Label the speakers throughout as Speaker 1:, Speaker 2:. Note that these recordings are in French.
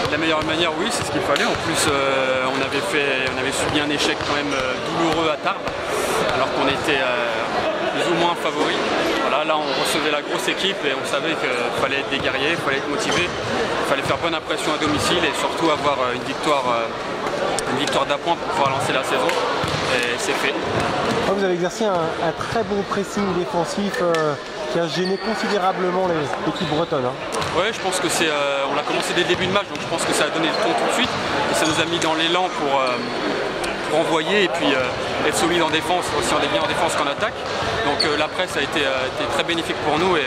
Speaker 1: De la meilleure manière, oui, c'est ce qu'il fallait. En plus, on avait subi un échec quand même douloureux à Tarbes, alors qu'on était plus ou moins favoris. Voilà, là, on recevait la grosse équipe et on savait qu'il fallait être des guerriers, il fallait être motivé, il fallait faire bonne impression à domicile et surtout avoir une victoire d'appoint pour pouvoir lancer la saison. Et c'est fait.
Speaker 2: Vous avez exercé un très bon pressing défensif qui a gêné considérablement l'équipe bretonne.
Speaker 1: Oui, je pense que on a commencé dès le début de match, donc je pense que ça a donné le ton tout de suite. Et ça nous a mis dans l'élan pour envoyer et puis être solide en défense, aussi on est bien en défense qu'en attaque. Donc la presse a été très bénéfique pour nous et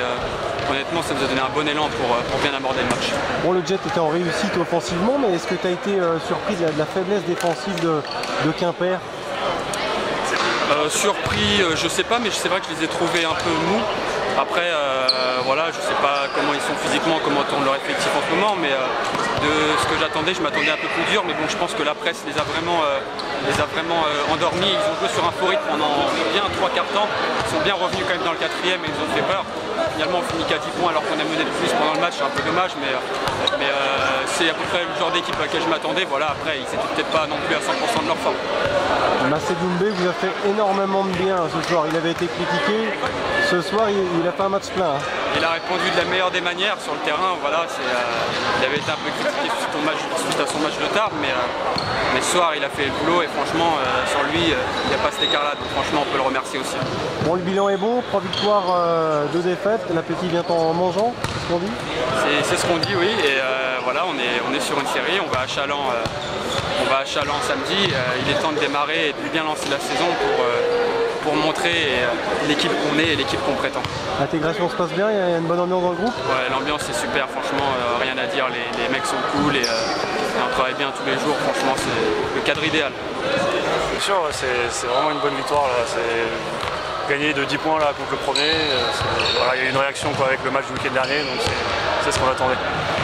Speaker 1: honnêtement ça nous a donné un bon élan pour bien aborder le match.
Speaker 2: Bon, le Jet était en réussite offensivement, mais est-ce que tu as été surpris de la faiblesse défensive de Quimper?
Speaker 1: Surpris, je sais pas, mais c'est vrai que je les ai trouvés un peu mous. Après, voilà, je sais pas comment ils sont physiquement, comment tourne leur effectif en ce moment, mais de ce que j'attendais, je m'attendais un peu plus dur, mais bon, je pense que la presse les a vraiment endormis. Ils ont joué sur un faux rythme pendant bien 3 quarts de temps. Ils sont bien revenus quand même dans le 4e et ils nous ont fait peur. Finalement, on finit qu'à 10 points alors qu'on a mené de plus pendant le match, c'est un peu dommage, mais c'est à peu près le genre d'équipe à laquelle je m'attendais. Voilà, après, ils n'étaient peut-être pas non plus à 100% de leur forme.
Speaker 2: Massé Doumbé vous a fait énormément de bien ce soir. Il avait été critiqué. Ce soir, il a fait un match plein.
Speaker 1: Il a répondu de la meilleure des manières sur le terrain. Voilà, il avait été un peu critiqué suite à son match de Tarbes, mais ce soir, il a fait le boulot et franchement, sans lui, il n'y a pas cet écart-là. Donc franchement, on peut le remercier aussi.
Speaker 2: Bon, le bilan est bon. 3 victoires, 2 défaites. L'appétit vient en mangeant, c'est ce qu'on dit?
Speaker 1: C'est ce qu'on dit, oui. Et voilà, on est sur une série. On va à Challans samedi. Il est temps de démarrer et de bien lancer la saison pour montrer l'équipe qu'on est et l'équipe qu'on prétend.
Speaker 2: L'intégration se passe bien, il y a une bonne ambiance dans le groupe?
Speaker 1: Ouais, l'ambiance est super, franchement, rien à dire, les mecs sont cool et on travaille bien tous les jours, franchement c'est le cadre idéal.
Speaker 3: Bien sûr, c'est vraiment une bonne victoire là. Gagner de 10 points là, contre le premier, voilà, il y a eu une réaction avec le match du week-end dernier, donc c'est ce qu'on attendait.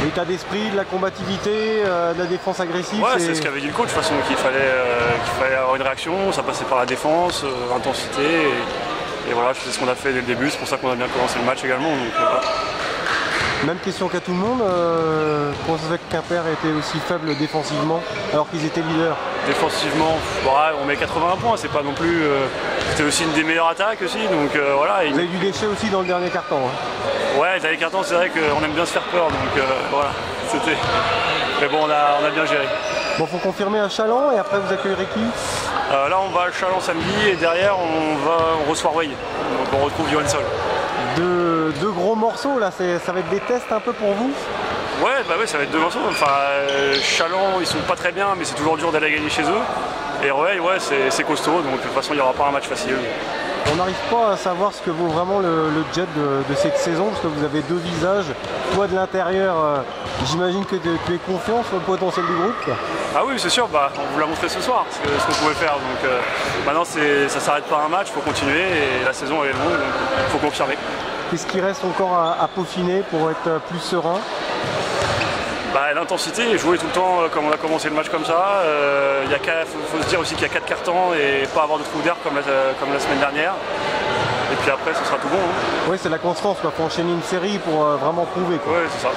Speaker 2: L'état d'esprit, de la combativité, de la défense agressive.
Speaker 1: Ouais,
Speaker 3: c'est ce qu'avait dit le coach de toute façon, qu'il fallait avoir une réaction, ça passait par la défense, l'intensité, et voilà, c'est ce qu'on a fait dès le début, c'est pour ça qu'on a bien commencé le match également. Donc, voilà.
Speaker 2: Même question qu'à tout le monde, comment ça se fait que Quimper était aussi faible défensivement alors qu'ils étaient leaders?
Speaker 3: Défensivement, on met 81 points, c'est pas non plus. C'était aussi une des meilleures attaques aussi, donc voilà.
Speaker 2: Vous avez du déchet aussi dans le dernier quart-temps.
Speaker 3: Ouais, le dernier quart-temps, c'est vrai qu'on aime bien se faire peur, donc voilà, c'était. Mais bon, on a bien géré.
Speaker 2: Bon, faut confirmer à Challans et après vous accueillerez qui?
Speaker 3: Là, on va à Challans samedi et derrière, on reçoit Rueil, donc on retrouve Johansson.
Speaker 2: Deux gros morceaux là, ça va être des tests un peu pour vous?
Speaker 3: Ouais, bah ouais, ça va être 2 morceaux. Enfin, Challans, ils sont pas très bien, mais c'est toujours dur d'aller gagner chez eux. Et Rueil, ouais, c'est costaud, donc de toute façon, il n'y aura pas un match facile.
Speaker 2: On n'arrive pas à savoir ce que vaut vraiment le Jet de cette saison, parce que vous avez 2 visages. Toi de l'intérieur, j'imagine que tu es confiant sur le potentiel du groupe.
Speaker 3: Ah oui, c'est sûr, on vous l'a montré ce soir, ce qu'on pouvait faire. Donc maintenant, ça s'arrête pas un match, il faut continuer, et la saison elle est longue, donc il faut confirmer.
Speaker 2: Qu'est-ce qui reste encore à peaufiner pour être plus serein?
Speaker 3: L'intensité, jouer tout le temps comme on a commencé le match comme ça. Faut se dire aussi qu'il y a 4 cartons et pas avoir de trou d'air comme la semaine dernière. Et puis après, ce sera tout bon.
Speaker 2: Oui, c'est la constance, il faut enchaîner une série pour vraiment prouver.
Speaker 3: Oui, c'est ça.